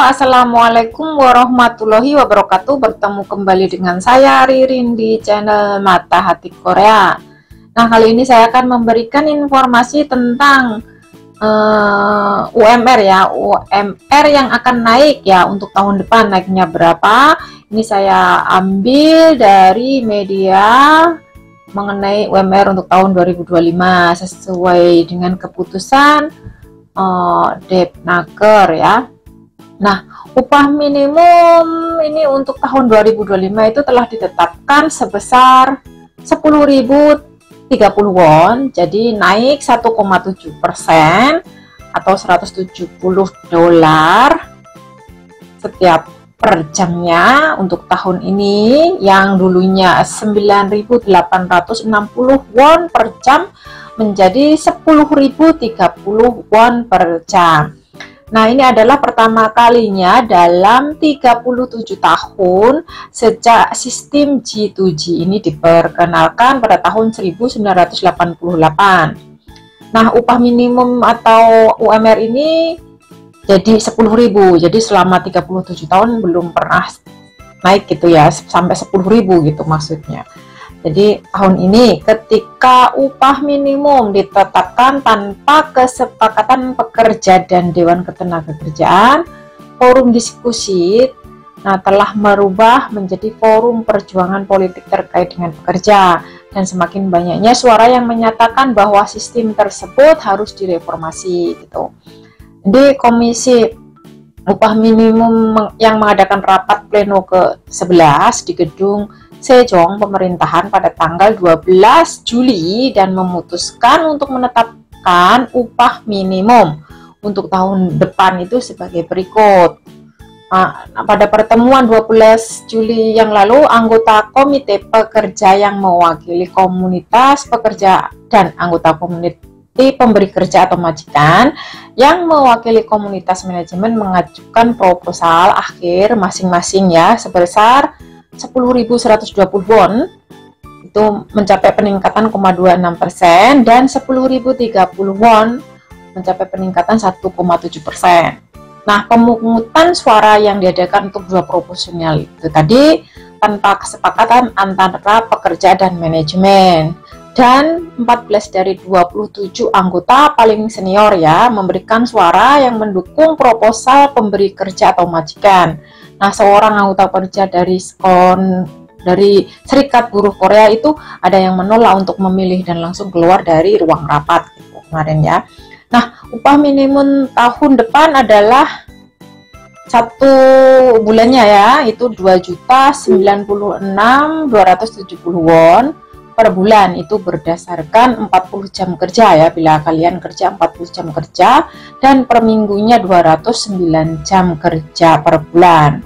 Assalamualaikum warahmatullahi wabarakatuh. Bertemu kembali dengan saya Ririn di channel Mata Hati Korea. Nah, kali ini saya akan memberikan informasi tentang UMR ya, UMR yang akan naik ya untuk tahun depan. Naiknya berapa? Ini saya ambil dari media mengenai UMR untuk tahun 2025 sesuai dengan keputusan Depnaker ya. Nah, upah minimum ini untuk tahun 2025 itu telah ditetapkan sebesar 10.030 won, jadi naik 1,7% atau 170 dolar setiap per jamnya untuk tahun ini, yang dulunya 9.860 won per jam menjadi 10.030 won per jam. Nah, ini adalah pertama kalinya dalam 37 tahun sejak sistem G2G ini diperkenalkan pada tahun 1988. Nah, upah minimum atau UMR ini jadi 10.000. Jadi selama 37 tahun belum pernah naik gitu ya, sampai 10.000 gitu maksudnya. Jadi tahun ini ketika upah minimum ditetapkan tanpa kesepakatan pekerja dan Dewan Ketenagakerjaan, forum diskusi telah merubah menjadi forum perjuangan politik terkait dengan pekerja, dan semakin banyaknya suara yang menyatakan bahwa sistem tersebut harus direformasi gitu. Di Komisi Upah Minimum yang mengadakan rapat pleno ke-11 di gedung Sejong pemerintahan pada tanggal 12 Juli dan memutuskan untuk menetapkan upah minimum untuk tahun depan itu sebagai berikut. Pada pertemuan 12 Juli yang lalu, anggota komite pekerja yang mewakili komunitas pekerja dan anggota komite pemberi kerja atau majikan yang mewakili komunitas manajemen mengajukan proposal akhir masing-masing ya sebesar 10.120 won, itu mencapai peningkatan 0,26%, dan 10.030 won mencapai peningkatan 1,7%. Nah, pemungutan suara yang diadakan untuk dua proporsional itu tadi tanpa kesepakatan antara pekerja dan manajemen, dan 14 dari 27 anggota paling senior ya memberikan suara yang mendukung proposal pemberi kerja atau majikan. Nah, seorang anggota kerja dari Serikat Buruh Korea itu ada yang menolak untuk memilih dan langsung keluar dari ruang rapat gitu, kemarin ya. Nah, upah minimum tahun depan adalah satu bulannya ya, itu 2.096.270 won per bulan, itu berdasarkan 40 jam kerja ya, bila kalian kerja 40 jam kerja, dan per minggunya 209 jam kerja per bulan.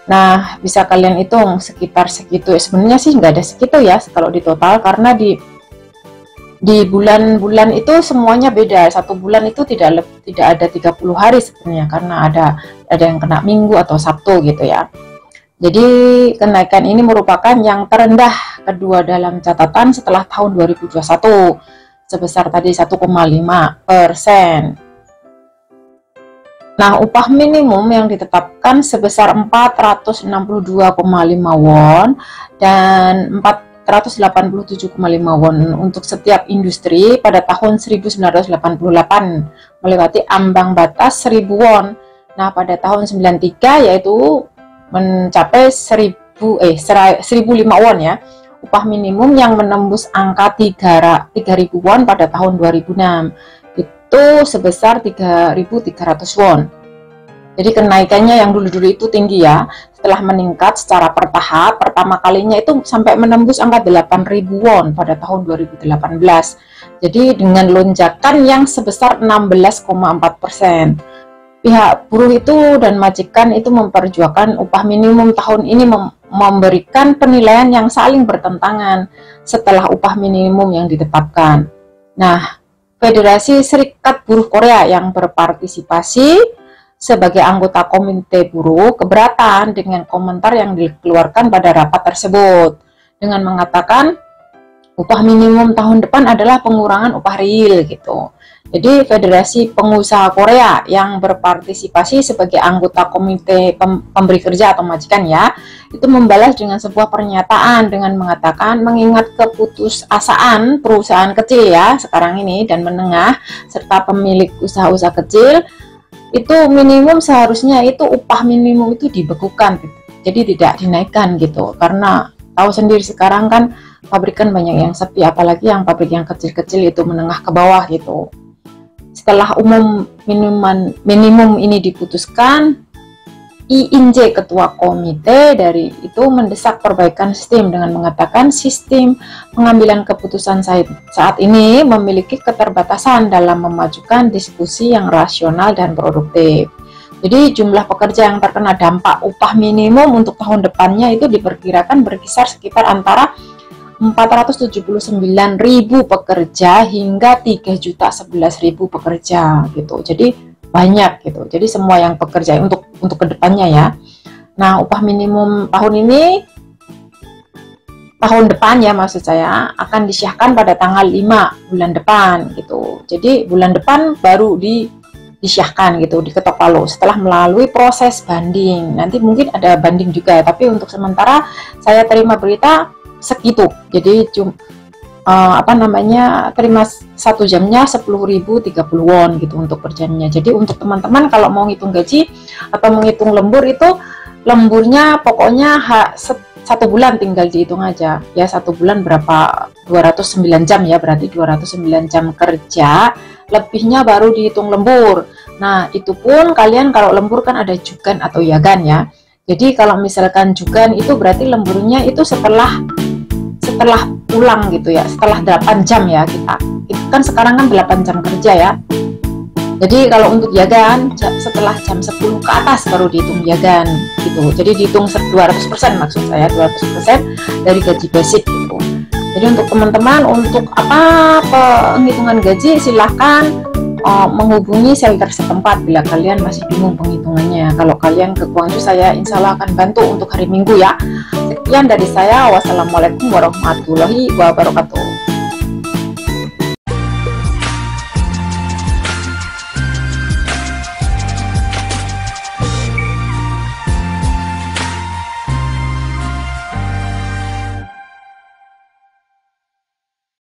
Nah, bisa kalian hitung sekitar segitu. Sebenarnya sih nggak ada segitu ya kalau di total, karena di bulan-bulan itu semuanya beda. Satu bulan itu tidak ada 30 hari sebenarnya, karena ada yang kena minggu atau Sabtu gitu ya. Jadi kenaikan ini merupakan yang terendah kedua dalam catatan setelah tahun 2021 sebesar tadi 1,5%. Nah, upah minimum yang ditetapkan sebesar 462,5 won dan 487,5 won untuk setiap industri pada tahun 1988 melewati ambang batas 1.000 won. Nah, pada tahun 93 yaitu mencapai 1.005 won ya. Upah minimum yang menembus angka 3.000 won pada tahun 2006. Itu sebesar 3.300 won. Jadi kenaikannya yang dulu-dulu itu tinggi ya, setelah meningkat secara bertahap, pertama kalinya itu sampai menembus angka 8.000 won pada tahun 2018. Jadi dengan lonjakan yang sebesar 16,4%. Pihak buruh itu dan majikan itu memperjuangkan upah minimum tahun ini memberikan penilaian yang saling bertentangan setelah upah minimum yang ditetapkan. Nah, Federasi Serikat Buruh Korea yang berpartisipasi sebagai anggota komite buruh keberatan dengan komentar yang dikeluarkan pada rapat tersebut dengan mengatakan upah minimum tahun depan adalah pengurangan upah real gitu. Jadi Federasi Pengusaha Korea yang berpartisipasi sebagai anggota komite pemberi kerja atau majikan ya, itu membalas dengan sebuah pernyataan dengan mengatakan mengingat keputusasaan perusahaan kecil ya sekarang ini dan menengah serta pemilik usaha-usaha kecil, itu minimum seharusnya itu upah minimum itu dibekukan gitu. Jadi tidak dinaikkan gitu, karena tahu sendiri sekarang kan pabrikan banyak yang sepi, apalagi yang pabrik yang kecil-kecil itu menengah ke bawah gitu. Setelah minimum ini diputuskan, INJ ketua komite dari itu mendesak perbaikan sistem dengan mengatakan sistem pengambilan keputusan saat ini memiliki keterbatasan dalam memajukan diskusi yang rasional dan produktif. Jadi jumlah pekerja yang terkena dampak upah minimum untuk tahun depannya itu diperkirakan berkisar sekitar antara 479.000 pekerja hingga 3.011.000 pekerja gitu. Jadi banyak gitu. Jadi semua yang bekerja untuk kedepannya ya. Nah, upah minimum tahun depan ya maksud saya akan disahkan pada tanggal 5 bulan depan gitu. Jadi bulan depan baru disahkan gitu, diketok palu setelah melalui proses banding. Nanti mungkin ada banding juga, tapi untuk sementara saya terima berita segitu. Jadi terima 1 jamnya 10.030 won gitu untuk per jamnya. Jadi untuk teman-teman kalau mau ngitung gaji atau menghitung lembur, itu lemburnya pokoknya 1 bulan tinggal dihitung aja ya. 1 bulan berapa, 209 jam ya, berarti 209 jam kerja, lebihnya baru dihitung lembur. Nah itu pun kalian kalau lembur kan ada jugan atau yagan ya. Jadi kalau misalkan jugan itu berarti lemburnya itu setelah pulang gitu ya, setelah 8 jam ya kita. Itu kan sekarang kan 8 jam kerja ya. Jadi kalau untuk yagan setelah jam 10 ke atas baru dihitung yagan gitu. Jadi dihitung 200% maksud saya, 200% dari gaji basic gitu. Jadi untuk teman-teman untuk penghitungan gaji silahkan menghubungi shelter setempat bila kalian masih bingung penghitungannya. Kalau kalian ke Gwangju, saya insya Allah akan bantu untuk hari Minggu ya. Sekian dari saya, wassalamualaikum warahmatullahi wabarakatuh.